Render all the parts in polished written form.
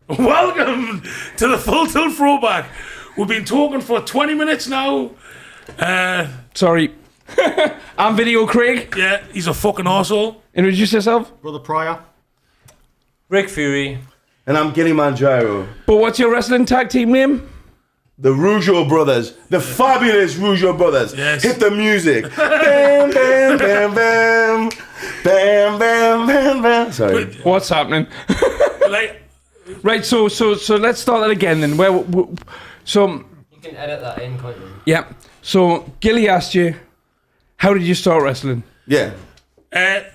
Welcome to the Full Tilt Throwback. We've been talking for 20 minutes now. Sorry. I'm ViDEOCRAiG. Yeah, he's a fucking arsehole. Introduce yourself. Brother PRIAH. Rick Fury. And I'm GILLYMAN, GIRO. But what's your wrestling tag team name? The Rougeau Brothers. The fabulous Rougeau Brothers. Yes. Hit the music. Bam, bam, bam, bam. Bam, bam, bam, bam. Sorry. What's happening? Like, Right, so let's start that again then. So You can edit that in, can't you? yeah. So Gilly asked you, how did you start wrestling? Yeah. I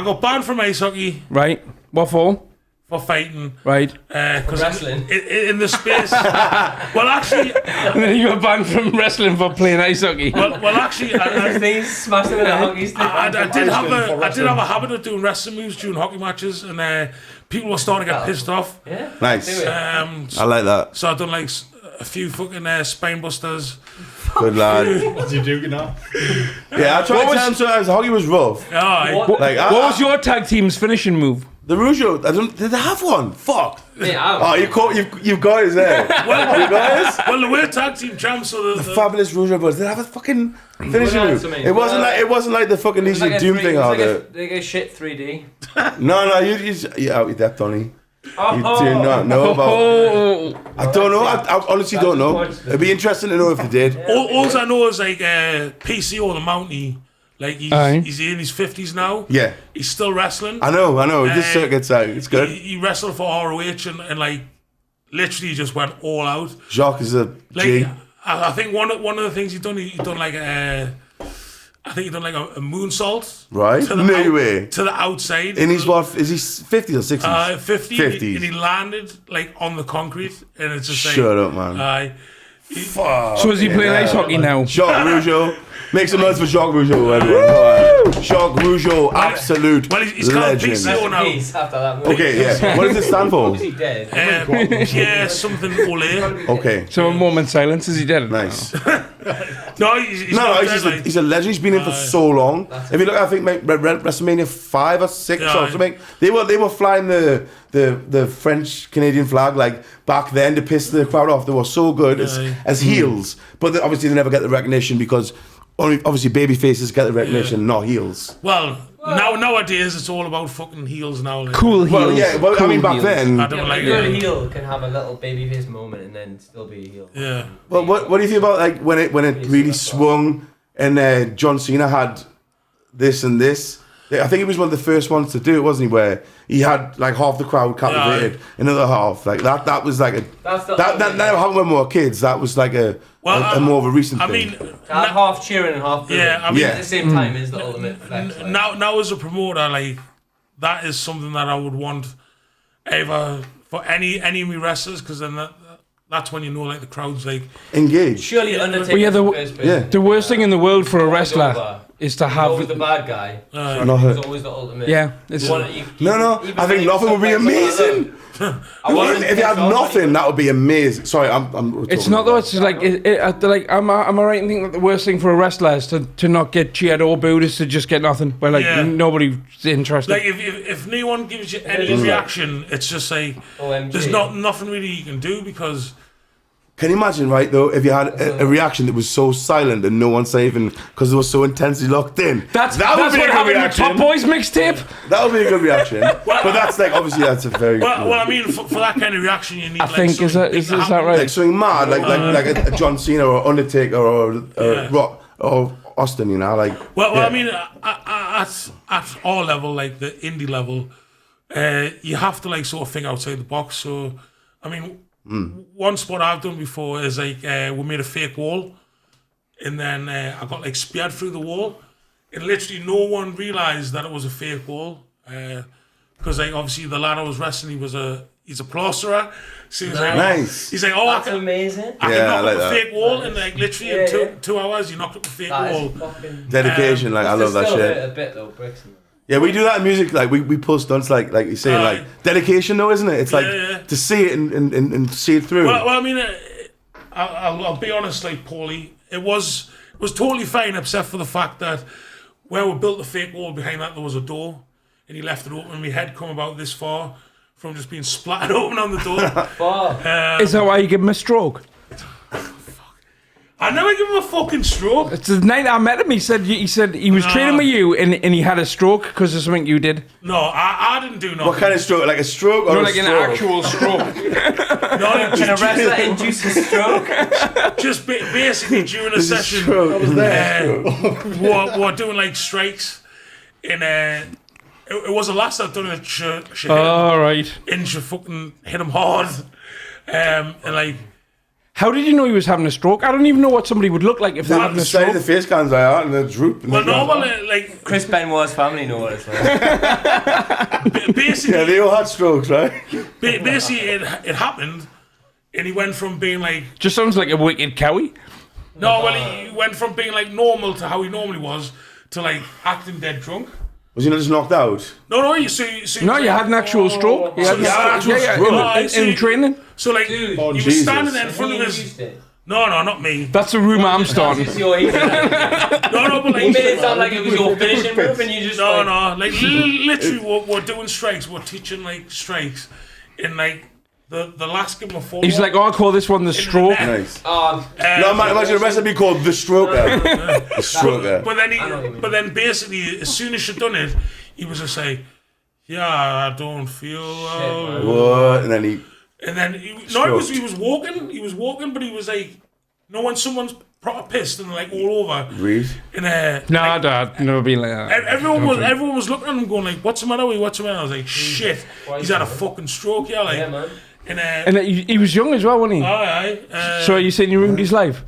got banned from ice hockey Right. What for? for fighting. Right. Because Wrestling. in the space. Well, actually, And then you got banned from wrestling for playing ice hockey. well, actually, They smashed him in a hockey stick. I did have a habit of doing wrestling moves during hockey matches, and people were starting to get pissed off. Yeah. Nice. Do it. I like that. So I've done like a few fucking spine busters. Good lad. What do you do now? Yeah, I tried sometimes. Hockey was rough. Aye. What? Like, What was your tag team's finishing move? the Rougeau? Did they have one? Fuck. Yeah, Oh, you've got it there. You guys? Well, the we're tag team champs, so The fabulous Rougeau Brothers. Did they have a fucking finishing Well, move? that's It wasn't like the fucking It's like Legion a Doom three- thing, it's are like they? a shit 3D. No, you're out your depth, Donny. Oh, You do not know about. Oh, I don't know. I honestly don't know. It'd be interesting to know if they did. all I know is like PC or the Mountie. Like Aye. he's in his 50s now. Yeah, He's still wrestling. I know. This Uh, circuit's out. It's good. He wrestled for ROH and like literally just went all out. Jacques is a Like G. I think one of the things he done like I think he done like a moonsault. Right? To the No out- way. To the outside. And he's what? Is he 50s or 60s? 50, 50s. and he landed like on the concrete, and it's just like, Shut up, man. Aye. Fuck. so is he playing ice hockey now? Jacques Rougeau. Make some noise for Jacques Rougeau, everyone. Jacques Rougeau, absolute Well, he's called legend. PC now. Peace after that movie. Okay, yeah. What does it stand for? Is he dead? Yeah, something Ole. Okay, So a moment silence, is he dead? nice. No, he's No, not he's dead, just like, he's a legend. He's been in for so long. If you look, I think WrestleMania 5 or 6 Yeah. or something, they were flying the French Canadian flag like back then to piss the crowd off. They were so good as heels, but obviously they never get the recognition because obviously baby faces get the recognition, not heels. Well, nowadays it's all about fucking heels now. Like, Cool heels. Well, yeah, well, I Cool mean back heels. then. I don't Yeah, like a good it. heel can have a little babyface moment and then still be a heel. Yeah. Well, what do you think about like when it really swung and John Cena had this and this? I think he was one of the first ones to do it, wasn't he? Where he had like half the crowd captivated, another half like that. That was like That's the that now happened when we were kids. That was like a more of a recent I thing. mean, to have half cheering and half booing Yeah, I mean- at the same time is the ultimate flex. Like. now as a promoter, like that is something that I would want either for any of me wrestlers, because then that's when you know like the crowd's like Engaged. Surely Undertaker Well, yeah, is the first person. yeah. The worst thing in the world for a wrestler over. is to He's always have. the bad guy. Not He's her. always the ultimate. Yeah, it's. You No, even I think when nothing would be sometimes someone amazing. I wasn't If you had pissed off nothing, that would be amazing. Sorry, I'm It's talking not though. about- It's just like like am I right in thinking that the worst thing for a wrestler is to not get cheered or booed is to just get nothing, where like Yeah. nobody's interested. like if no one gives you any reaction, it's just like OMG. there's nothing really you can do because. Can you imagine, right, though, if you had a reaction that was so silent and no one said anything because they were so intensely locked in? that's that would that's be what a good happened with reaction. Top Boys mixtape. That would be a good reaction. But that's like, obviously, that's a very. Well, I mean, for that kind of reaction, you need. I like, think is something that big to happen. right? Like something mad, like a John Cena or Undertaker or Rock or Austin, you know, like. Well, yeah. I mean, at our level, like the indie level, you have to like sort of think outside the box. So, I mean, one spot I've done before is like we made a fake wall, and then I got like speared through the wall, and literally no one realised that it was a fake wall, because like obviously the lad I was wrestling, he's a plasterer, so he's like, Nice. he's like, oh, That's I can amazing. knock Yeah, I up like a that. fake wall, and like literally Yeah, in yeah. 2 hours you knocked up a fake That wall. is fucking. Dedication, like, I love that Still shit. hurt a bit though, bricks. And that. Yeah, we do that in music. Like we pull stunts, like you're saying, Aye. like dedication, though, isn't it? It's like Yeah. to see it and see it through. Well, I mean, I'll be honest, like Paulie, it was totally fine, except for the fact that where we built the fake wall behind that there was a door, and he left it open. We had come about this far from just being splattered open on the door. Fuck. Is that why you give him a stroke? I never give him a fucking stroke. It's the night I met him. He said he was training with you and he had a stroke because of something you did. No, I didn't do nothing. What kind of stroke? Like a stroke or No, a like an stroke? actual stroke. No, Can a wrestler induce a stroke? just basically during a There's a session, stroke. Is there a stroke? we're doing like strikes in it was the last I've done it. She All right. and she fucking hit him hard, and like. How did you know he was having a stroke? I don't even know what somebody would look like if they're having a The side of the stroke. face cans like that and the droop. And Well, the- normally, like Chris Benoit's family know what it's like. basically, Yeah, they all had strokes, right? basically it happened, and he went from being like Just sounds like a wicked cowie. he went from being like normal to how he normally was to like acting dead drunk. Was he not just knocked out? No, so No, you had an actual stroke. You had So you had an actual stroke. in training. So like Dude. he was Jesus. standing there in front of He his. induced it. No, not me. That's the room I'm starting. That's just your eating. No, but He made it like. sound like it was your finishing move and you just No, like, like literally, we're doing strikes. We're teaching like strikes, in like the last game of 4. He's like, oh, I call this one the stroke. Nice. oh, No, man, imagine a recipe called the stroker. The stroker. But then basically, as soon as she'd done it, he was just like, "Yeah, I don't feel." man. What? And then he. And then he was walking, but he was like, when someone's proper pissed and like all over, Breathe. and Nah, Dad, never been like that. everyone was looking at him going like, "What's the matter with you? What's the matter?" I was like, "Shit, he's had a fucking stroke, yeah." Like, yeah, man. and And he was young as well, wasn't he? aye. So are you saying you ruined his life?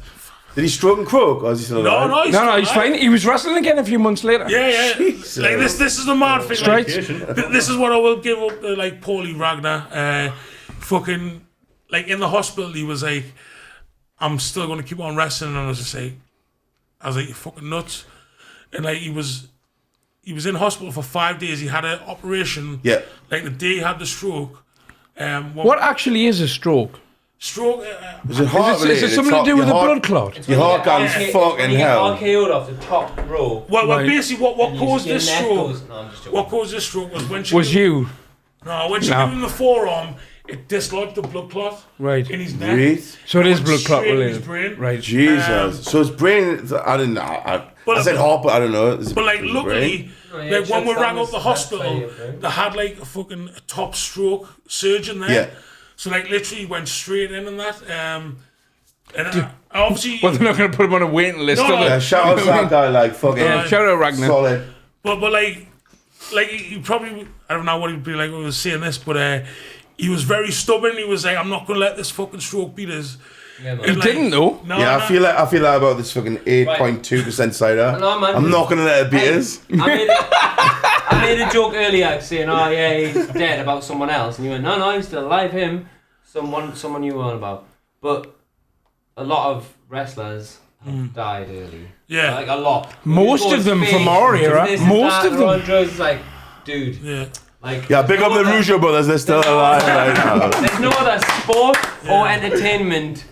Did he stroke and croak? Or is he still alive? no, No, he's fine. He was wrestling again a few months later. Yeah. Jesus. Like this is the mad thing. Like, Straight. this is what I will give up to like Paulie Ragnar. Fucking like in the hospital, he was like, "I'm still going to keep on wrestling," and I was like, "You're fucking nuts." And like he was in hospital for 5 days. He had an operation. Yeah. Like the day he had the stroke. What actually is a stroke? Stroke? Is it heart Is related? it something to do with a blood clot? Your heart gone fucking hell. RKO'd off the top row. Well, Right. basically, what caused Your this neck stroke? goes- No, I'm just joking. What caused this stroke was when she Was you? No, when she No. gave him the forearm, it dislodged the blood clot Right. in his neck. Breathe. So it is blood clot Straight in his related. brain. Right. Jesus. So his brain, I didn't know. I said heart, but I don't know. Is it But like, his luckily, Oh, yeah, like when we shuts rang down up the his hospital, neck, right? they had like a fucking top stroke surgeon there. Yeah. So like, literally went straight in and that. And obviously, Well, they're not going to put him on a waiting list. No, are they? Yeah, shout out to that guy, like, fucking Yeah, shout out Ragnar. solid. but like he probably, I don't know what he'd be like when he was saying this, but he was very stubborn. He was like, "I'm not gonna let this fucking stroke beat us." Yeah, man. And, He didn't though. No, Yeah, no. I feel like about this fucking 8.2% cider. No, man. I'm not gonna let it beat Hey, us. I made a joke earlier saying, "Oh yeah, he's dead," about someone else, and you went, "No, he's still alive. Him, someone you were on about." But a lot of wrestlers have died early. Yeah. Like a lot. Most of them from our era. This and Most that, of them. Andre's is like, dude. Yeah. Like, Yeah, big up the Rougeau brothers, they're still alive right now. There's no other sport or entertainment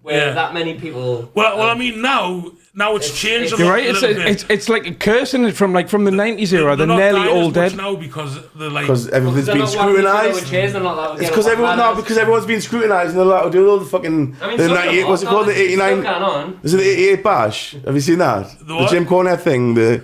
where Yeah. that many people. Well, I mean, now it's changed a You're lot, right. a little bit. It's like a curse in it from the 90s era. They're not nearly dying all as much dead. now because they're like. Because everything's They're been not walking around with scrutinised. chairs, they're not allowed to It's get because off everyone, no, ladders. because everyone's been scrutinised and they're allowed to do all the fucking, I mean, the some 98, of what's it them- called, the no, it's still 89, going on. is it the 88 bash? Have you seen that? The what? Jim Cornette thing, the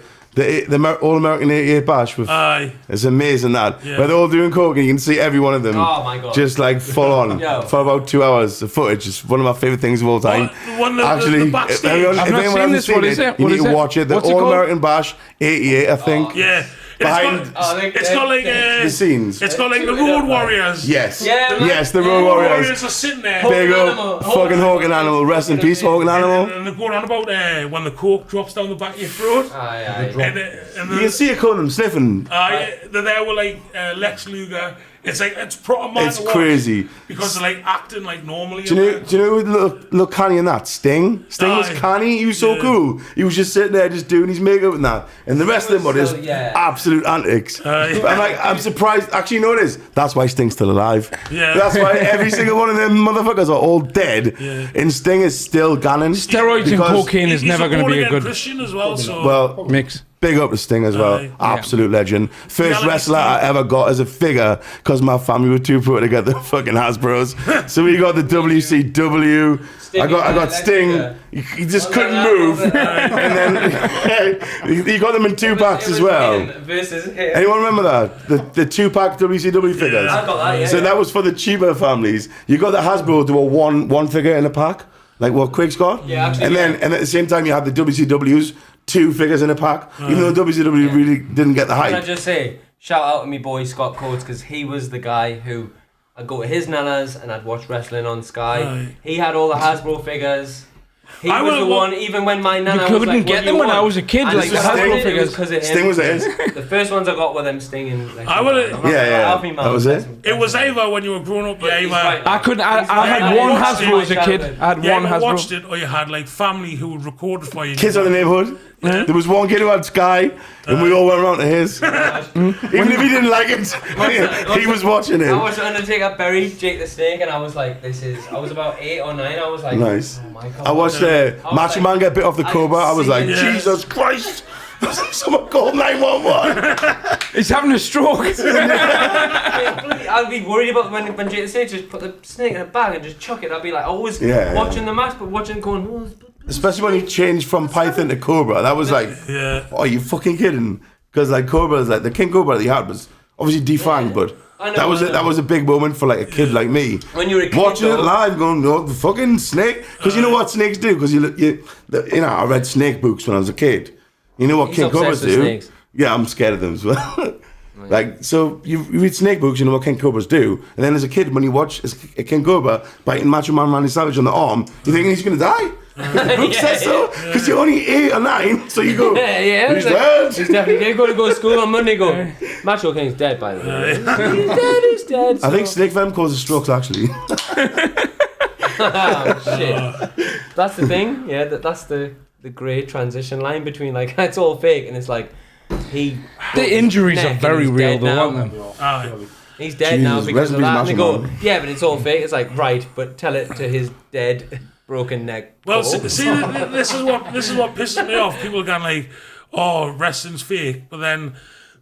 All-American 88 bash with, Aye. it's amazing that. Yeah. Where they're all doing coke and you can see every one of them. Oh my god. Just like full on Yo. for about 2 hours of footage. It's one of my favourite things of all time. The backstage. If I've not anyone seen hasn't this. What is it? You What need is to it? watch it. The What's it called? All-American Bash 88, I think. Yeah. Behind It's got like the scenes. It's got like the Road Warriors. Yes. Yeah, man. Yes, the The Road Road Warriors. Warriors are sitting there. Big Animal. up, fucking Hogan Animal. Rest in peace, Hogan Animal. And they're going on about when the coke drops down the back of your throat. Aye. And You can see it coming, them sniffing. they're there with like Lex Luger. It's like, it's proper mad It's to watch crazy. because they're like acting like normally. Do you know who look canny in that? Sting? Sting was Aye. canny, he was so Yeah. cool. He was just sitting there just doing his makeup and that. And the rest of them were just Yeah. absolute antics. Aye. I'm surprised. Actually, you know what it is? That's why Sting's still alive. Yeah. That's why every single one of them motherfuckers are all dead. Yeah. And Sting is still gunning. Steroids and because- cocaine is never going to be a good Christian as well. So Well, mix. Big up to Sting as well. Absolute legend. First wrestler I ever got as a figure because my family were too poor to get the fucking Hasbros. So we got the WCW. I got Sting. He just couldn't move. And then he got them in 2-packs as well. Anyone remember that? The 2-pack WCW figures? I got that, So that was for the cheaper families. You got the Hasbro to a one figure in a pack, like what Craig's got. Yeah, actually. And at the same time you had the WCWs, 2 figures in a pack. Even though WCW really didn't get the hype. Can I just say, shout out to me boy Scott Coates, because he was the guy who I'd go to his nana's and I'd watch wrestling on Sky. He had all the Hasbro figures. He was the one, even when my nana You was couldn't like, get them when I was a kid, and like the Hasbro figures. Sting was it. The first ones I got were them Sting and like, that was it. It was either when you were growing up, I couldn't. I had one Hasbro as a kid. I had one Hasbro. Watched it, or you had like family who would record it for you. Kids of the neighborhood. There was one kid who had Sky, and we all went around to his. Even if he didn't like it, he was watching it. I watched Undertaker bury Jake the Snake, and I was like, I was about 8 or 9. I was like, nice. Oh my God. I watched Macho Man get bit off the Cobra. I was like, Jesus Christ. Someone called 911. He's having a stroke. I'd be worried about when Jake the Snake just put the snake in a bag and just chuck it. I'd be like, always watching the match, but watching going, especially when he changed from Python to Cobra. That was like, oh, you fucking kidding? Because like Cobra is like, the King Cobra that he had was obviously defanged, but that was a big moment for like a kid like me. When you were a kid, watching it live, going, no, the fucking snake. Because you know what snakes do? Because I read snake books when I was a kid. You know what King Cobras do? Snakes. Yeah, I'm scared of them as well. Like, so you read snake books, you know what King Cobras do, and then as a kid, when you watch a King Cobra biting Macho Man Randy Savage on the arm, you're thinking he's gonna die. The book says so, because you're only 8 or 9, so you go, he's dead. He's definitely going to go to school on Monday. Go, Macho King's dead by the way. He's dead. So. I think snake venom causes strokes actually. Oh, shit. That's the thing. Yeah, that's the great transition line between like it's all fake and it's like the injuries are very real though, aren't they? He's dead now because of that. And they go, yeah, but it's all fake. It's like, right, but tell it to his dead, broken neck. Well, see, this is what pisses me off. People are going like, oh, wrestling's fake, but then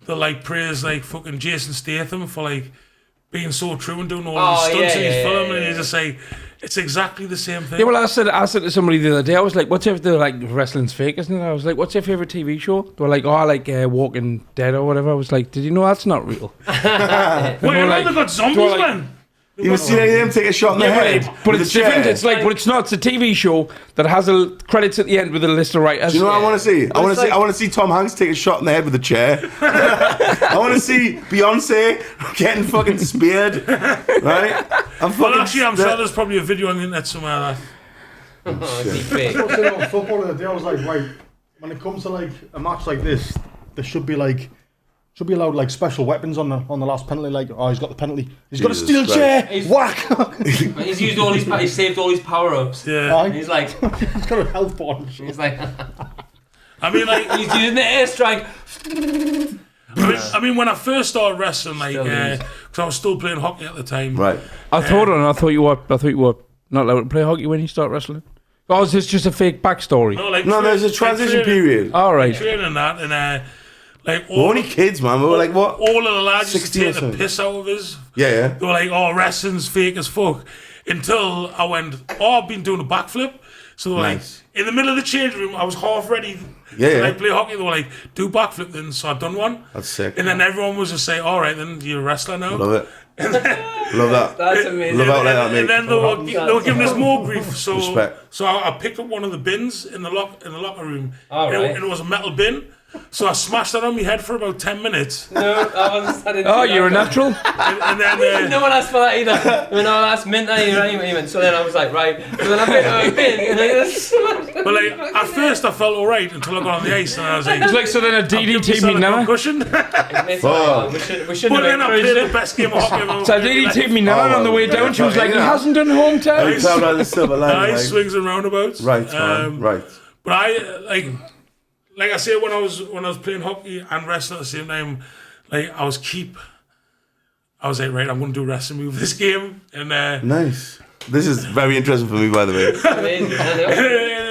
they're like praise like fucking Jason Statham for like being so true and doing all these stunts in his film, and you just say it's exactly the same thing. Yeah, well, I said to somebody the other day, I was like, what's if they're like, wrestling's fake, isn't it? I was like, what's your favourite TV show? They were like, oh, I like Walking Dead or whatever. I was like, did you know that's not real? Wait, I know they got zombies, man. You ever seen any of them take a shot in the head? But it's different. It's like, but it's not. It's a TV show that has credits at the end with a list of writers. Do you know what I want to see? I want to see Tom Hanks take a shot in the head with a chair. I want to see Beyonce getting fucking speared. Right? I'm sure there's probably a video on the internet somewhere. Watching on football the other day, I was like, right, when it comes to like a match like this, there should be allowed like special weapons on the last penalty. Like, oh, he's got the penalty. He's got a steel chair. Whack. He's used all his. He's saved all his power ups. Yeah. He's like. He's got a health bond. He's like. I mean, like he's using the airstrike. I mean, when I first started wrestling, like, because I was still playing hockey at the time. Right. I thought you were not allowed to play hockey when you start wrestling. Or is this just a fake backstory? No, there's a transition period. All right. Training that and. Like we're only kids, man. We were like, what? All of the lads used to take the piss out of us. Yeah. They were like, oh, wrestling's fake as fuck. Until I went, oh, I've been doing a backflip. So they were like, in the middle of the change room, I was half ready to like, play hockey. They were like, do backflip then. So I'd done one. That's sick. And then everyone was just saying, all right, then you're a wrestler now. Love it. Love that. That's amazing. Love out like that, mate. And then they were giving us more grief. So, respect. So I picked up one of the bins in the locker room. All right. And it was a metal bin. So I smashed that on my head for about 10 minutes. No, I didn't. Oh, you're a natural? And then... no one asked for that either. No, that's mint either even. So then I was like, right. So then I picked up a bin and I just smashed it. But like, at first I felt alright until I got on the ice and I was like... It's like, so then a DDT me now? We shouldn't But then I played the best game of hockey I've ever So DDT me now on the way down. She was like, he hasn't done home town. Nice swings and roundabouts. Right, right. But I, like I said, when I was playing hockey and wrestling at the same time, like I was like, right, I'm going to do a wrestling move this game. And nice. This is very interesting for me, by the way. Amazing.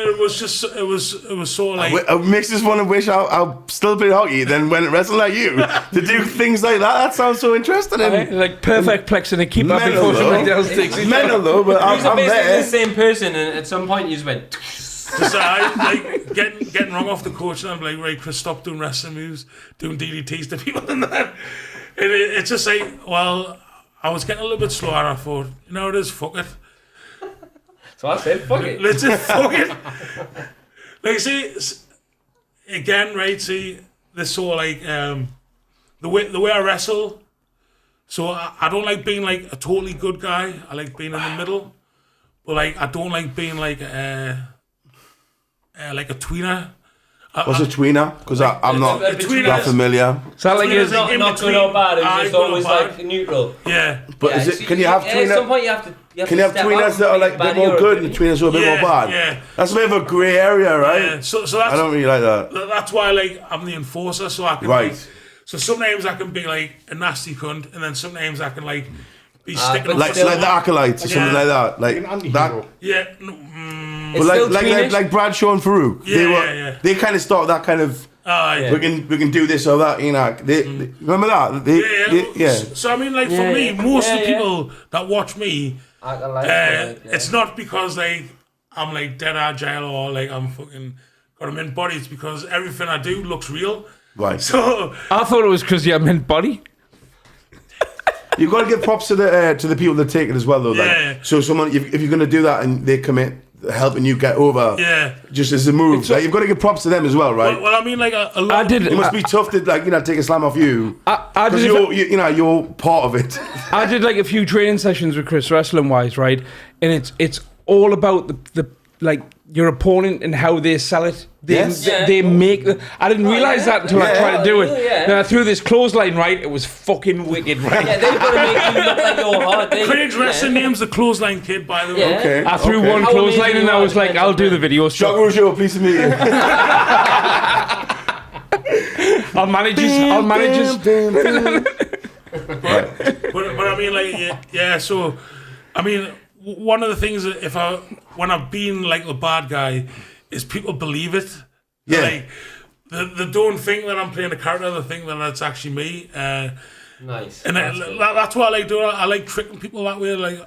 It was just, it was so like. It makes us want to wish I'll still play hockey than when wrestling like you to do things like that. That sounds so interesting. Right, like perfect plex and a keep up Mental before somebody else takes it. Mental though, but I'm Basically there. the same person, and at some point you just went. So I like getting wrong off the coach, and I'm like, right, Chris, stop doing wrestling moves, doing DDTs to people, and that. And it's just like, well, I was getting a little bit slower, and I thought, you know, it is, fuck it. So I said, fuck it. Let's just fuck it. Like, see, again, right? See, this sort of like the way I wrestle. So I don't like being like a totally good guy. I like being in the middle, but like I don't like being like a tweener. What's a tweener? Because I'm not tweener that familiar. So like Tweener's is like in Not good between. or bad, it's just good or always bad. like neutral. Yeah. But Yeah, is it? so Can you have At some tweener? point you have to. Can you have tweeners that are like a bit more good and tweeners who are a bit Yeah, more bad? yeah. That's a bit of a grey area, right? Yeah. So that's I don't really like that. that's why like I'm the enforcer, so I can Right. like, so sometimes I can be like a nasty cunt, and then sometimes I can like be sticking but up Like for like the acolytes or something Yeah. like that. Like An anti-hero. that. yeah. But like Bradshaw and Farouk, Yeah. they kind of started that kind of. Yeah. We can do this or that, you know. They remember that? Yeah. So I mean, like for Yeah, me, yeah. most of Yeah, the yeah. people that watch me, It's it's not because like I'm like dead agile or like I'm fucking got a mint body. It's because everything I do looks real. Right. So I thought it was because you had mint body. You've got to give props to the people that take it as well, though. Like, Yeah. so someone, if you're going to do that and they commit helping you get over, yeah. just as a move, like, you've got to give props to them as well, right? Well, I mean, like a lot. I of did. It must be tough to take a slam off you I because did. you're part of it. I did like a few training sessions with Chris wrestling wise, right? And it's all about the like your opponent and how they sell it. They make the. I didn't realize that until I tried to do it. Yeah. Then I threw this clothesline right. It was fucking wicked, right? Yeah, they've got to make you look like you're hard. Craig's wrestling name's the Clothesline Kid, by the way. Yeah. Okay. I threw okay. one How clothesline amazing and I you was are, like, depends I'll on do the- the video Chuck stuff. Rougeau, pleased to meet you. I'll manage us. But I mean, like, yeah. So, I mean, one of the things that when I've been like the bad guy, is people believe it. Yeah. Like, they don't think that I'm playing a character. They think that it's actually me. Nice. And that's what I like doing. I like tricking people that way. Like,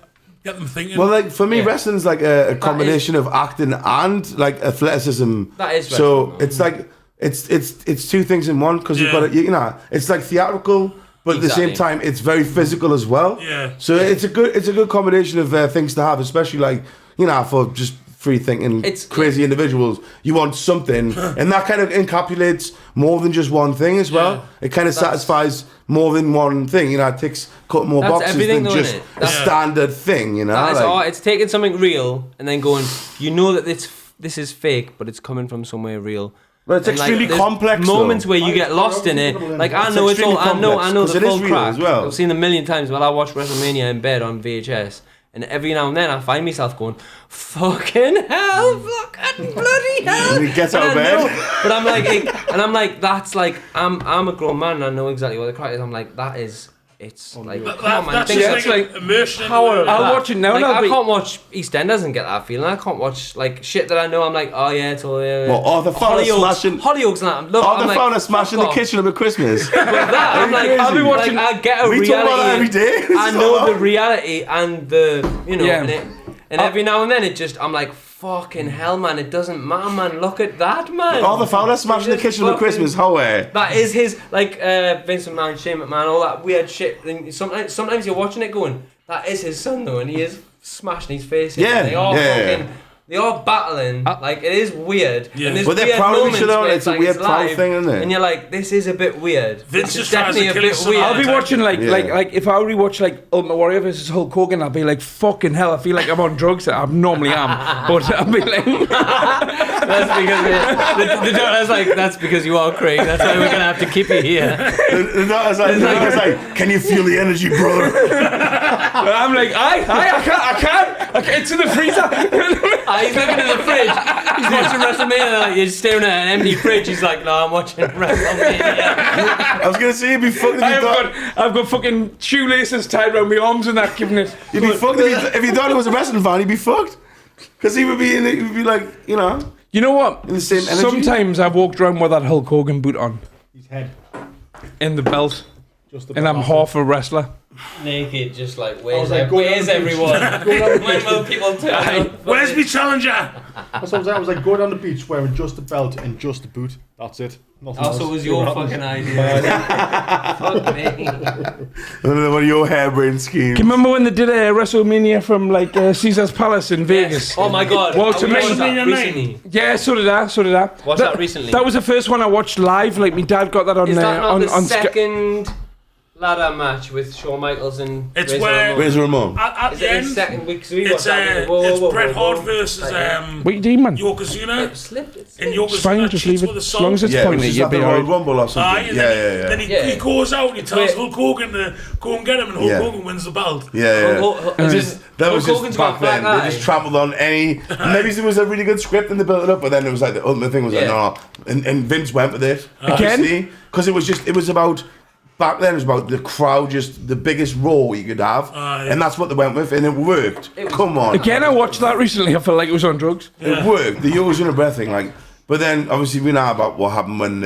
get them thinking. Well, like for me, Yeah. wrestling's like a combination of acting and like athleticism. That is so. wrestling, It's like it's two things in one because you've Yeah. got to, you know, it's like theatrical, but at the same Exactly. time, it's very physical as well. Yeah. So it's a good combination of things to have, especially like, you know, for just free thinking, crazy individuals. You want something, and that kind of encapsulates more than just one thing as well. Yeah. It kind of satisfies more than one thing. You know, it ticks cut more That's boxes everything than though, just innit? a That's- standard thing. You know, That is like- art. It's taking something real and then going, you know that this is fake, but it's coming from somewhere real. But it's And, like, extremely there's complex. Moments though. where you get lost in it. Like I It's know it's all. extremely I know complex, the 'cause it is full real crack. as well. I've seen a million times. Well, I watch WrestleMania in bed on VHS, and every now and then I find myself going, "Fucking hell, fucking bloody hell!" And he gets out of And I bed. know, but I'm like, that's like, I'm a grown man. And I know exactly what the crack is. I'm like, that is. It's like, come on, man. That's Think just of- like immersion. power of I'll that. watch it now and Like, I'll I be- can't watch EastEnders and get that feeling. I can't watch like shit that I know. I'm like, oh yeah, it's all. Well, Arthur Fowler smashing. Hollyoaks and that. I'm loving. Arthur Fowler smashing the kitchen up at Christmas. That, I'm like, I'll be watching- Like, I get a We talk about that every reality. day. I know the reality and the Yeah. and every now and then it just I'm like, fucking hell, man. It doesn't matter, man. Look at that, man. Arthur Fowler smashing the Just kitchen up at fucking- Christmas. How That is his, like, Vince McMahon, Shane McMahon, all that weird shit. And sometimes you're watching it going, that is his son though, and he is smashing his face in. Yeah, They are yeah. fucking, they are battling. Like, it is weird. Yeah. And there's But they're weird proud of each moments other, where it's a weird proud live, thing, isn't it? And you're like, this is a bit weird. Vince This just is tries to definitely a kill bit his son weird. all I'll be time. watching Yeah. like if I rewatch like Ultimate Warrior versus Hulk Hogan, I'll be like, fucking hell, I feel like I'm on drugs. I normally am, but I'll be like, That's because the doctor's like, that's because you are Craig. That's why we're gonna have to keep you here. The doctor's like, can you feel the energy, brother? I'm like, I can't. Okay, it's in the freezer. He's looking at the fridge. He's watching WrestleMania. Like, you're staring at an empty fridge. He's like, no, I'm watching WrestleMania. I was gonna say you'd be fucked if you thought I've got fucking shoelaces tied around my arms and that, giving it. you'd be fucked if you thought he was a wrestling fan. He'd be fucked because he would be in it. He'd be like, you know. You know what? In the same energy? Sometimes I've walked around with that Hulk Hogan boot on His head. in the belt, Just the and I'm half a wrestler. Naked, just like, was where's, like, where's go down the everyone? beach. When will people turn up? Where's me challenger? That's what I was at. I was like, go down the beach wearing just the belt and just the boot. That's it. Nothing Also, else. it was your See what fucking happens. idea. Fuck me. One of your harebrained schemes. Can you remember when they did a WrestleMania from like Caesar's Palace in Vegas? Oh my god. Well, I to me- watched that WrestleMania recently. Yeah, so did I. Watched that recently. That was the first one I watched live. Like, my dad got that on Is that not on, the on Sky. second ladder match with Shawn Michaels and It's Razor where- Ramon? Where's Ramon? At Is the it the end, second week? So we it's watched that. Whoa, Bret Hart whoa. versus What you doing, man? Yokozuna. It slipped. It And slipped. It's fine, Yokozuna just cheats leave it. with a As long as song. it's Yeah, it was pointed, just you'll at the be Royal alright. Rumble or something. Aye, and Yeah, then, yeah, then yeah. he goes out and he tells Wait. Hulk Hogan to go and get him, and Hulk Yeah. Hogan wins the belt. Yeah, yeah. Hulk- It's just, that was Hulk just Hogan's back got black then. They eye. just travelled on any. Maybe there was a really good script and they built it up, but then it was like the ultimate thing was like, Yeah. no. And Vince went with it. Again? Because it was about. Back then, it was about the crowd, just the biggest roar you could have. Aye. And that's what they went with, and it worked. Come on. Again, I watched that recently. I felt like it was on drugs. It worked. The Yokozuna Bret thing, like. But then, obviously, we know about what happened when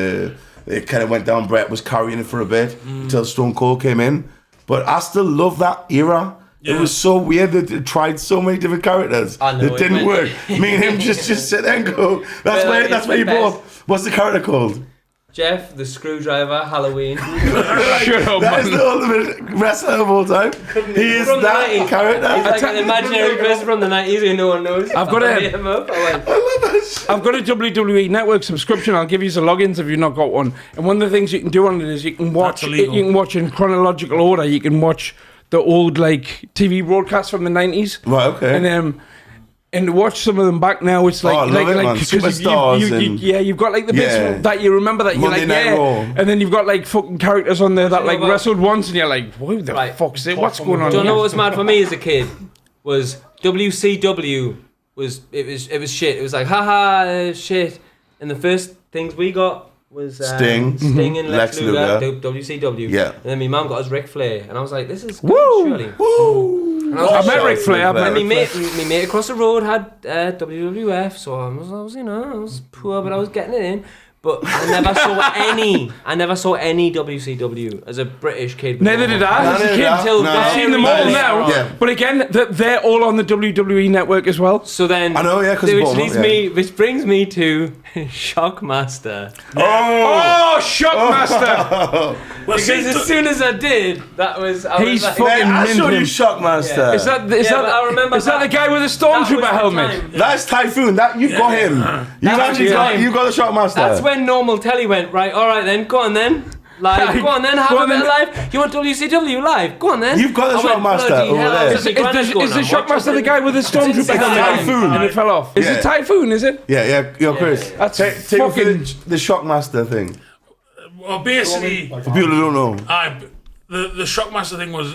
it kind of went down. Brett was carrying it for a bit until Stone Cold came in. But I still love that era. Yeah. It was so weird that they tried so many different characters I know, that it didn't went- work. Me and him just sit there and go. That's Well, why. it's That's why the you best. bought. What's the character called? Jeff, the screwdriver, Halloween. Shut up, That is man. the ultimate wrestler of all time. He is From the that 90s. character. He's like an imaginary person from the 90s who no one knows. I've got I a- hit him up. I went, I love that. I've got a WWE Network subscription. I'll give you some logins if you've not got one. And one of the things you can do on it is you can watch. That's You illegal. can watch in chronological order. You can watch the old like TV broadcasts from the 90s. Right. Okay. And to watch some of them back now, it's like, Oh, I love it, man. 'cause Superstars and- yeah, you've got like the bits Yeah. that you remember that you're Monday like, Night yeah, Raw. and then you've got like fucking characters on there that you like know about- wrestled once, and you're like, what the Right. fuck's it? What's going on? do you know here? what was mad for me as a kid? Was WCW was shit. It was like haha shit. And the first things we got was Sting. Sting and Lex Lex Luger, Luger. WCW. Yeah. And then my mum got us Ric Flair, and I was like, this is good, Woo! surely. Woo! And I was I like, met Sorry, Ric Flair. Ric Flair. and my mate across the road had WWF, so I was, you know, I was poor, but I was getting it in. But I never saw any WCW as a British kid. Neither did I. As a Neither kid, did I. Until No. I've seen them That all is- now. yeah. But again, they're all on the WWE Network as well. So then, I know, yeah, 'cause which Bournemouth, leads yeah. me, which brings me to Shockmaster. Oh! Oh, Shockmaster! Well, see, Because as soon as I did, that was I He's was like, fucking- Man, I showed you him. Shockmaster. Yeah. Is that Yeah, but I remember is that the that- guy with the that was stormtrooper the helmet? time. That's Typhoon. That you've got him. You've That's actually the got. time. You got the Shockmaster. That's when normal telly went right. All right then, go on then. Live, go on then, have Go a on bit of then. live. You want WCW live? Go on then. You've got the I went, Shockmaster bloody over hell, I there. was at my granny's going, Is the "I'm Shockmaster watching the guy with the stormtrooper It's helmet? Typhoon. And it fell off. Is Yeah. it Typhoon, is it? Yeah, yo, Chris. That's take me through fucking- the Shockmaster thing. well, basically, For people who don't know. the Shockmaster thing was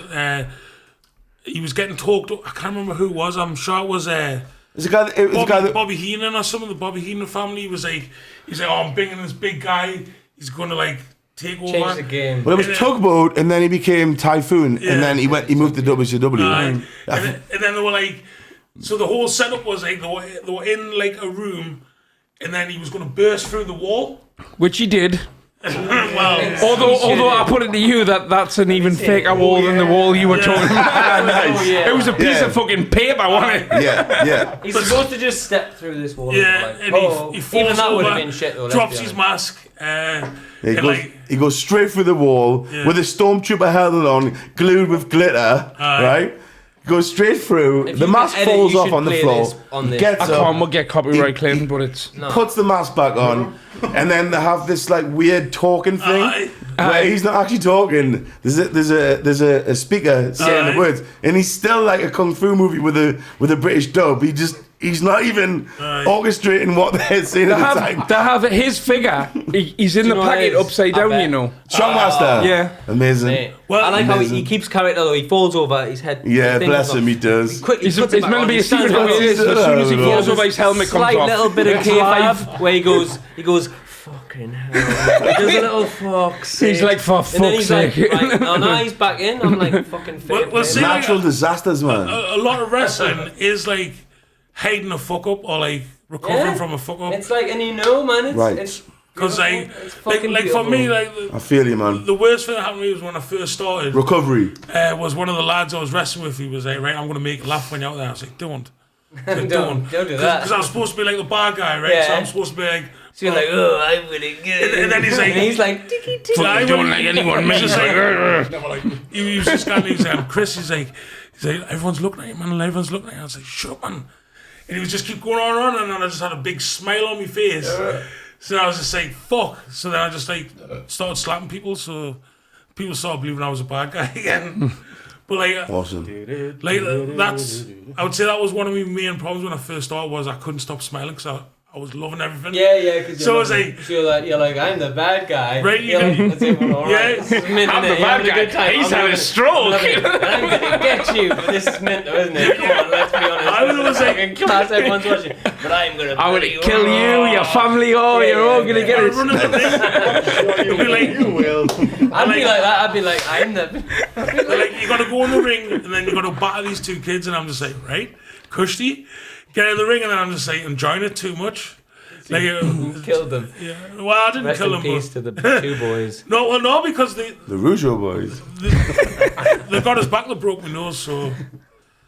he was getting talked up. I can't remember who it was. I'm sure it was It's a guy. It was a guy that. Bobby Heenan or some of the Bobby Heenan family. He was like, he's like, oh, I'm bringing this big guy. He's going to like take over. Change the game. Well, it was Tugboat, and then he became Typhoon, Yeah. and then he moved to WCW. And then they were like, so the whole setup was like they were in like a room, and then he was going to burst through the wall. Which he did. Well, Although I put it to you that's an even faker wall than the wall you were talking about. Nice. It was a piece Yeah. of fucking paper, wasn't it? Yeah. He's supposed to just step through this wall. yeah, Like, and oh, he falls even that would have over, been shit though. let's drops be his honest. mask. He goes straight through the wall with a stormtrooper helmet on, glued with glitter, right? Goes straight through. If The you mask can edit, falls you off should on the play floor. this on this. Gets I up, can't get copyright claimed, but it's... puts the mask back on, and then they have this like weird talking thing where he's not actually talking. There's a speaker saying the words, and he's still like a kung fu movie with a British dub. he's not even orchestrating what they're saying at the time. To have his figure, he's in the know packet what it is? upside I down, bet. you know. Shotmaster. Yeah. Amazing. Mate. Well, I like how amazing. he keeps character though. He falls over his head. Yeah, his thing bless goes him, off. he does. Quickly It's puts it meant back to on. be He a secret stands how back it on. is. As soon as he Yeah. falls over, his helmet comes Slight off. little bit of Yeah. K5 where he goes, fucking hell. He does a little fuck sake. He's like, for And then fuck's he's sake. like, right, now he's back in. I'm like, fucking fit. Well, see, Natural disasters, man. a lot of wrestling is like hiding a fuck up or like recovering from a fuck up. It's like, and you know, man, it's, Right. it's Because it's fucking like for me, beautiful. like I feel you, man. the worst thing that happened to me was when I first started. Recovery. Was one of the lads I was wrestling with. He was like, right, I'm gonna make you laugh when you're out there. I was like, don't. Don't do that. Because I was supposed to be like the bar guy, right? Yeah. So I'm supposed to be like. So you're like, oh, I'm really good. And then he's like, ticky So I don't went- like anyone, he was mate. just like, Never like he was just kind of, he's like, Chris, he's like, everyone's looking at you, man, everyone's looking at you. I was like, shut up, man. And he was just keep going on, and then I just had a big smile on my face. So I was just like, fuck. So then I just like started slapping people, so people started believing I was a bad guy again. But like, Awesome. that's, I would say that was one of my main problems when I first started was I couldn't stop smiling because I was loving everything. Yeah, because So I was like, you're like, I'm the bad guy. Right, you You're know- like, that's it, well, all right. Yeah. This is mint, I'm innit? the You're having bad a good guy. time. He's I'm had a loving it. stroke. I'm gonna get you, but this is mint, though, isn't it? Come on, let's be honest. I was This is like- fucking class, everyone's watching. But I'm gonna Kill you, your family, you're all gonna get I it. run in the ring. You'll be like, You will. I'd be like that. I'd be like, I'm the. they're like, you gotta go in the ring and then you gotta batter these two kids, and I'm just like, right, Kushti, get in the ring, and then I'm just like enjoying it too much. Like, Killed them. yeah, well, I didn't Rest kill in them, peace but to the two boys. no, because The Rougeau boys. they got us back. They broke my nose, so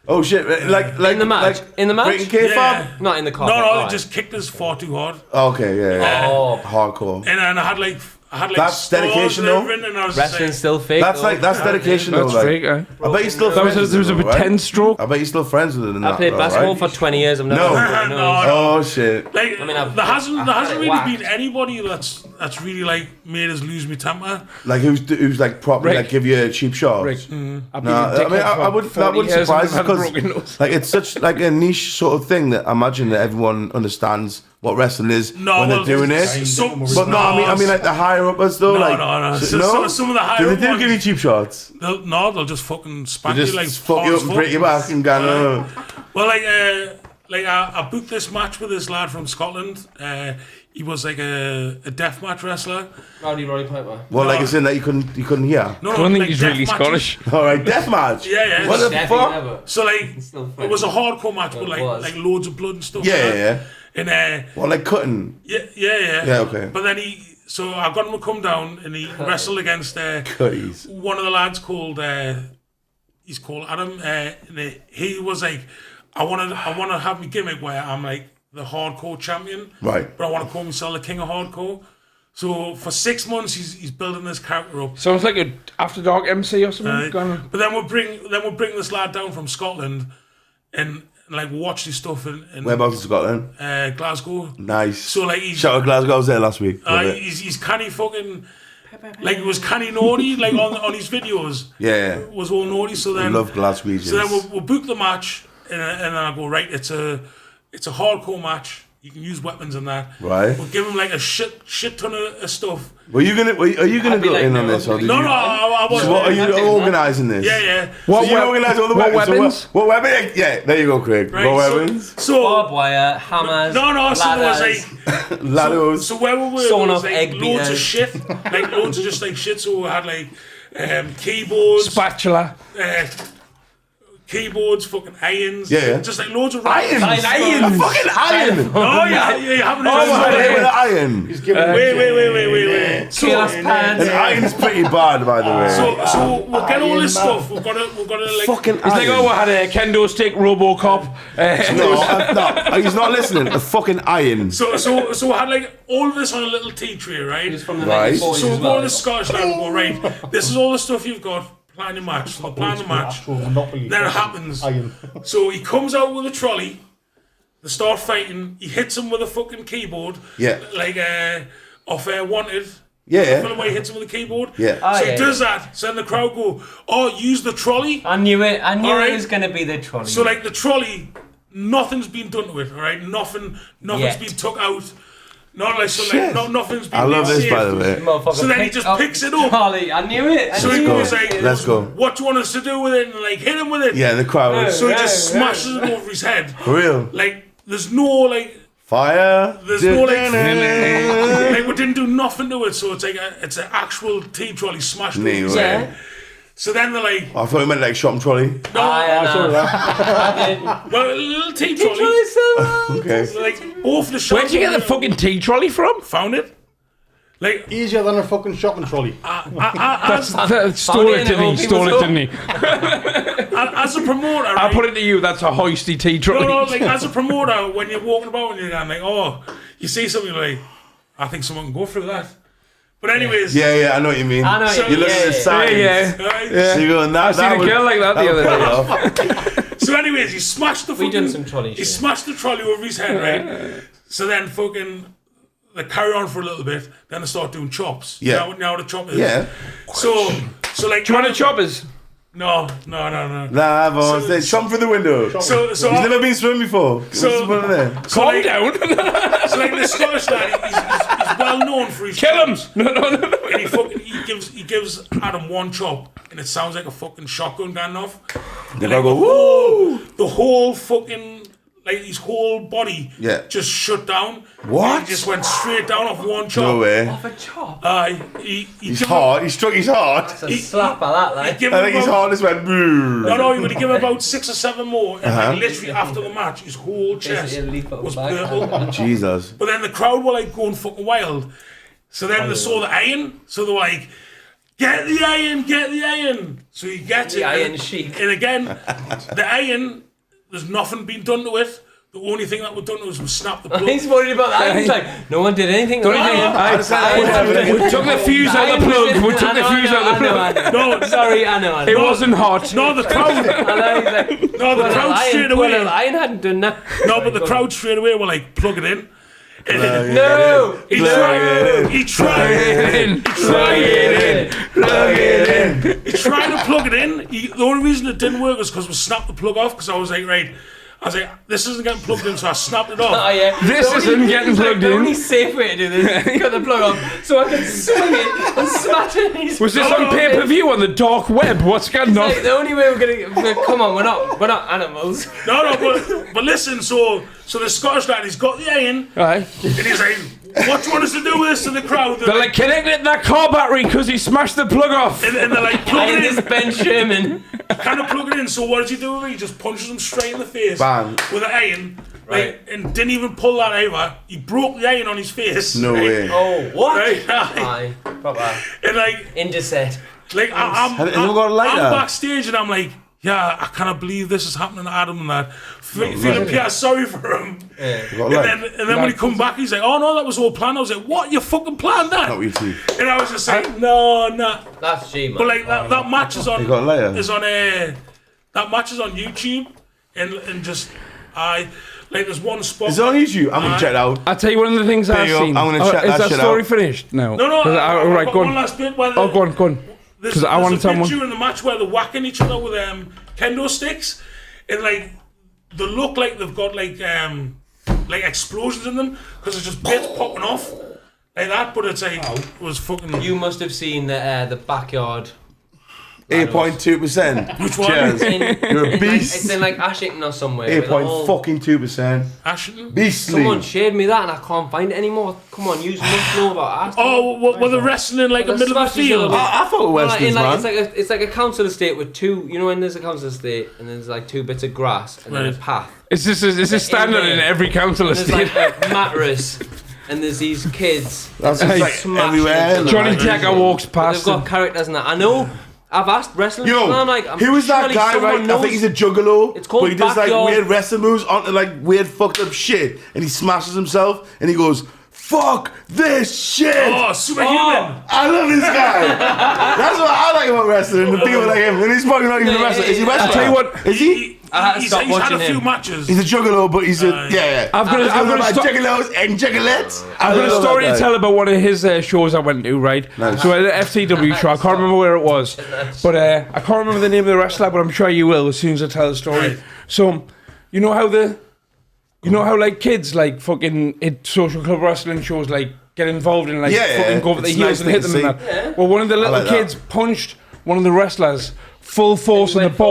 Oh shit! Like In the match. Like, In the match? breaking K-Fob? Yeah. Not in the car. no, they just kicked us far too hard, Okay, yeah. Oh, Hardcore. and then I had like That's stars dedication, and though. everything, and I was just wrestling's like, still fake. That's like that's dedication, though. That's Like, fake, eh? I bet you're still There friends. was a with them, right? 10 stroke. I bet you're still friends with them. I played basketball for 20 years. I'm never. No. No. Oh shit! like I mean, I've- there hasn't really whacked. been anybody that's really like made us lose my temper. Like who's like properly Rick. like give you cheap shots? Rick, I've been No, a dickhead I mean I for would that 40 would years surprise and us I've had a broken because nose. like it's such like a niche sort of thing that I imagine that everyone understands what wrestling is No, when well, they're doing it. But no, I mean like the higher uppers though. No, like no. so- So some of the higher Do up they do ones- give you cheap shots? they'll just fucking spank They you like just fuck hard you as up and break your back and go. No. Well, like I booked this match with this lad from Scotland. He was like a deathmatch wrestler. Rowdy Roddy Piper. Well, like it's in that you couldn't hear. No, I don't think like he's death really matches. Scottish. All right, deathmatch. Yeah. What the Definitely fuck? never. So like Still it was a hardcore match with It was. like loads of blood and stuff. Yeah, like yeah, that. yeah. And Well, like cutting. yeah. Yeah, okay. But then so I got him to come down and he wrestled against Cutties. one of the lads called he's called Adam, and he was like, I want to have my gimmick where I'm like the hardcore champion, Right. but I want to call myself the king of hardcore. So for 6 months he's building this character up. Sounds like a After Dark MC or something. But then we'll bring this lad down from Scotland and like watch this stuff in Whereabouts in Scotland? Glasgow. Nice. So like he's Shout out Glasgow, I was there last week. Love it. he's canny fucking like it was canny naughty like on his videos. Yeah. It was all naughty. So I then love Glaswegians. So then we'll book the match, and then I go, right, it's a hardcore match. You can use weapons and that. Right. We'll give him like a shit ton of stuff. Are you gonna be go like, in on no, this? Or did No, you, no, I wasn't. So what are you I did, man. organising this? Yeah. What So you wep- organise all the what weapons? weapons? So what weapon? Yeah, there you go, Craig. Right, What so- weapons? So, Barbed wire, hammers. no, so there was ladders. like, Lados. so where we were, Sawn there was off like egg loads of beaters. shit, like loads of just like shit. So we had like keyboards, Spatula. keyboards, fucking irons, Yeah. just like loads of Irons. irons. A fucking iron. Oh yeah, you haven't. Oh, even- my with an iron. He's giving Wait. So, Chaos pants. An iron's pretty bad, by the way. so we'll get all this stuff. We're gonna like. fucking It's like, oh, I had a kendo stick, RoboCop. No, he's not listening. A fucking iron. So we had like all of this on a little tea tray, right? He's from the Right. 1940s So we'll as go to well. the Scottish line and go, right, this is all the stuff you've got, plan your match. So plan the match. Actual Monopoly. Then it happens. Iron. So he comes out with a trolley, they start fighting, he hits him with a fucking keyboard. Yeah. Like off Wanted. Yeah. Film where he hits him with a keyboard. Yeah. Ah, So yeah, he does that. So then the crowd go, oh, use the trolley. I knew it. I knew Alright. it was going to be the trolley. So like the trolley nothing's been done to it, all right? Nothing's Yet. been took out. Not like, so like, nothing's been I love made this, safe. by the way. Motherfucker So then he picked just up picks it up. Charlie, I knew it. So he goes like, Let's go. what do you want us to do with it? And like, hit him with it. Yeah, the crowd. So he just smashes it over his head. For real. Like, there's no like, Fire. there's no like we didn't do nothing to it. So it's like it's an actual tea trolley smashed over his head. Yeah. So then they're like, I thought you meant like shopping trolley. no, I did. well, a little tea trolley. Charlie's still around. Okay. Like, off the shop. Where'd you get the fucking tea trolley from? Found it. Like, Easier than a fucking shopping trolley. Stole it, didn't he? Stole it, didn't he? as a promoter, I'll right? put it to you, that's a hoisty tea No, trolley. like as a promoter, when you're walking about and you're going like, oh, you see something like, I think someone can go through that. But anyways, Yeah, I know what you mean. I know So- what You look at the yeah. signs. Yeah. right? So you're going, that, I seen a would- girl like that the other would day. pay off. So anyways, he smashed the We fucking. done some trolley He shit. smashed the trolley over his head, right? So then fucking. They carry on for a little bit, then they start doing chops. Yeah. Now the chop is. Yeah. So like. Do you want a choppers? No. Nah, boss. They jump through the window. So He's never been swimming before. So- What's the point of that? Calm like- down. So like the Scottish lad, he's well known for his Kill him. chops. No. And he gives Adam one chop, and it sounds like a fucking shotgun going off. They Like, go, woo! The whole fucking, like his whole body Yeah. just shut down. What? And he just went straight down off one chop. No way. Off a chop. He He's give hard. He struck his heart. It's a slap at that, like. Give I him think his about, heart just went, boo. no, he would give him about 6 or 7 more, and Uh-huh. like, literally after the match, his whole chest Basically a leap up was the back. purple. Jesus. But then the crowd were like going fucking wild. So then they saw the iron, so they were like, get the iron. So he gets The it. iron sheik. And again, the iron, there's nothing been done to it. The only thing that was done was snap the plug. He's worried about that. He's like, no one did anything. We took the fuse out the plug. We took the fuse out the plug. No, Sorry, I know. It wasn't hot. No, the crowd. No, the crowd straight away. Iron hadn't done that. No, but the crowd straight away were like, plug it in. And No! he tried to plug it in. The only reason it didn't work was because we snapped the plug off. Because I was like, this isn't getting plugged in, so I snapped it Oh, off. yeah. This The isn't only- getting he's like, plugged the in. only safe way to do this is cut the plug off so I can swing it and smash it in his Was this No, on no, pay-per-view on the dark web? What's going on? Like, the only way we're gonna come on, we're not animals. No, but listen. So the Scottish lad, he's got the iron, Right. and he's like, "What do you want us to do with this?" To the crowd, They're like, connected that car battery because he smashed the plug off. and they're like, "Plug Iron it this in." Ben Sherman. Kind of plug it in. So what does he do with it? He just punches him straight in the face Bang. with an iron, Right. and didn't even pull that either. He broke the iron on his face. No right? way. Oh, what? Right, Aye, proper. and like, Interset. I'm Have you ever got a lighter? I'm backstage and I'm like, yeah, I cannot believe this is happening to Adam and that. Feeling Pierre sorry for him. Got And then when he come back, he's like, oh no, that was all planned. I was like, what? You fucking planned that? Not with you. And I was just like, no. That's G, man. But like that match is on. You got a lighter? Is on that match is on YouTube, and just there's one spot. Is it on YouTube? I'm gonna check it out. I'll tell you one of the things I've you go. seen. I'm gonna check Is that that shit story out. finished? No. No. Right, I've got go one on. last bit. Where Oh, go on. There's 'Cause I want a to tell bit one. during the match where they're whacking each other with kendo sticks, and like they look like they've got like explosions in them because there's just bits popping off like that. But it's like it was fucking. You must have seen the backyard. 8.2%. Which one? Cheers. You're a It's beast. in like Ashington or somewhere. with a whole- 8.2%. Ashton? Beastly. Someone shared me that and I can't find it anymore. Come on, you must know about Ashton. Oh, were they wrestling in like the They middle of the smashed each other field? with- I thought it was Westerns, man. it's like a council estate with two. You know when there's a council estate and there's like two bits of grass and then a Right. path. Is this standard in every council And there's estate? like a mattress and there's these kids. That's and just they're like smashing everywhere. each other. Johnny Decker walks They've past got him. characters in that. I know. I've asked wrestlers. and I'm like, Who was that surely guy, someone right? I knows. think he's a juggalo. It's called but he does like backyard. weird wrestling moves onto like weird fucked up shit. And he smashes himself and he goes, fuck this shit. Oh, superhuman! I love this guy. That's what I like about wrestling. The people like him. And he's probably not even a wrestler. Is he a wrestler? I'll tell you what. Is he? I had to He's stop had a watching few him. matches. He's a juggalo, but he's a yeah. I've got a juggalos and juggalettes. I've got a story to tell about one of his shows I went to, right? Nice. So at the FTW show, I can't remember where it was, but I can't remember the name of the wrestler, but I'm sure you will as soon as I tell the story. Right. So You know how like kids like fucking at social club wrestling shows like get involved in like fucking go over the It's heels nice and hit to them and see. that. Well, one of the little like kids punched one of the wrestlers full force in the went full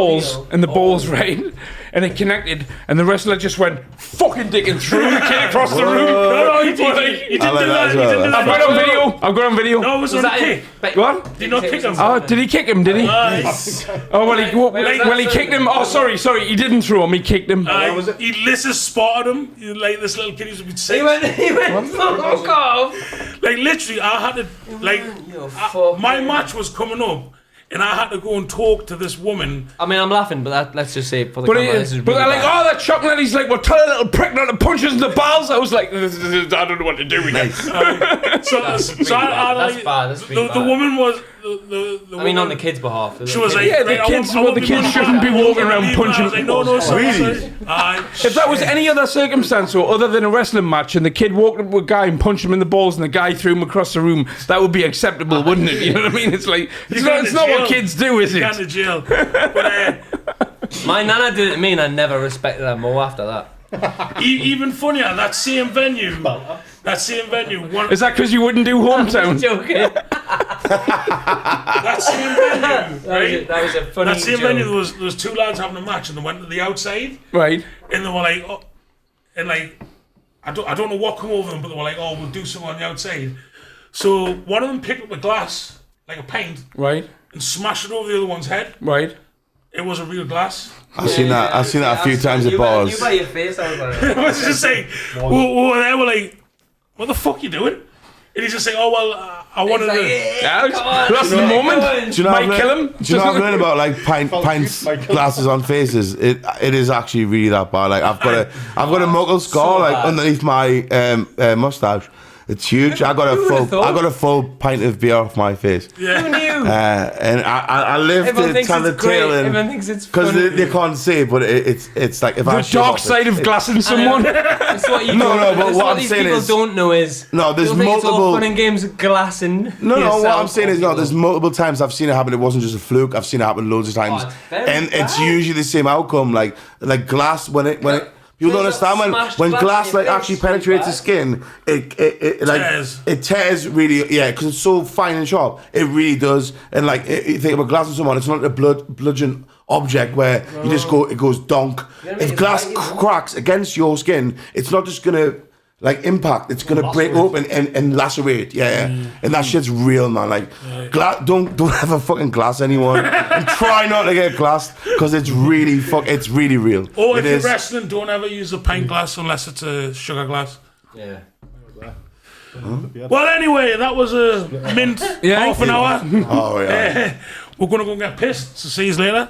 balls, heel. right? And it connected, and the wrestler just went fucking dick and threw the kid across the room. No, he didn't do I like that that. as He well. didn't do I've that. got it on video. I've got it on video. No, it was on the kick. What? Did not kick him. Oh, did he kick him? Did he? Nice. Oh, well, he that kicked him. Oh, sorry, he didn't throw him. He kicked him. He Lissa spotted him. Like this little kid used to be sick. He went fuck off. Like literally, I had to like my match was coming up, and I had to go and talk to this woman. I mean, I'm laughing, but let's just say for the But, camera, this is really they're like, bad. oh, that's shocking. And he's like, well, tell a little prick not to punch us in the balls. I was like, I don't know what to do with it. So That's really bad. That's like, bad. That's really the bad. woman was the I mean, woman, on the kids' behalf. She was like, Yeah, the kids- well, the kids shouldn't be walking around punching I was like, no, sorry. Really? If that was any other circumstance or other than a wrestling match and the kid walked up to a guy and punched him in the balls and the guy threw him across the room, that would be acceptable, wouldn't it? You know what I mean? It's like, it's not what kids do, is Kind it? of jail. But My nana did it to me, and I never respected her more after that. even funnier, that same venue. Is that because you wouldn't do hometown? Joking. That same venue, right? That was a funny That same joke. venue, there was two lads having a match, and they went to the outside, Right. and they were like, oh, and like, I don't know what come over them, but they were like, oh, we'll do something on the outside. So one of them picked up a glass, like a pint, Right. and smashed it over the other one's head. Right. It was a real glass. I've seen that a few times at You bars. by your face, I was like, I was just saying, they were like, what the fuck you doing? And he's just saying, oh, well, I wanted to... Ouch. come on, That's the come moment. on. Do you know Might what I've kill learned- him. Do you know what I've learned about like pints glasses on faces? It is actually really that bad. Like I've got a muckle scar like bad. underneath my mustache. It's huge. I got a full pint of beer off my face. Yeah. Who knew? And I live Everyone to thinks tell the it's great. tale Everyone thinks it's because funny. they can't see, but it's like if I The shove dark off side it, of glassing someone. That's what you No, don't- but that's what I'm these saying people is- don't know is No, there's people think it's all multiple. fun and games of glassing. No, what I'm saying is, there's multiple times I've seen it happen. It wasn't just a fluke. I've seen it happen loads of times, it's very and it's bad. usually the same outcome. Like glass when it people don't There's a understand smashed when glass glass in your like actually face, really penetrates the bad. skin. It like Tears. it tears really because it's so fine and sharp. It really does. And like you think about glass on someone, it's not a bludgeon object where you just go it goes donk. what I mean? If It's glass like, isn't it? cracks against your skin, it's not just gonna. Like impact, it's gonna break open and lacerate, and that shit's real, man. Like, don't ever fucking glass anyone, and try not to get glassed because it's really it's really real. Or It if you're is. wrestling, don't ever use a pint glass unless it's a sugar glass. Yeah. Well, anyway, that was a mint half an hour. Oh yeah. We're going to go and get pissed, so see you later.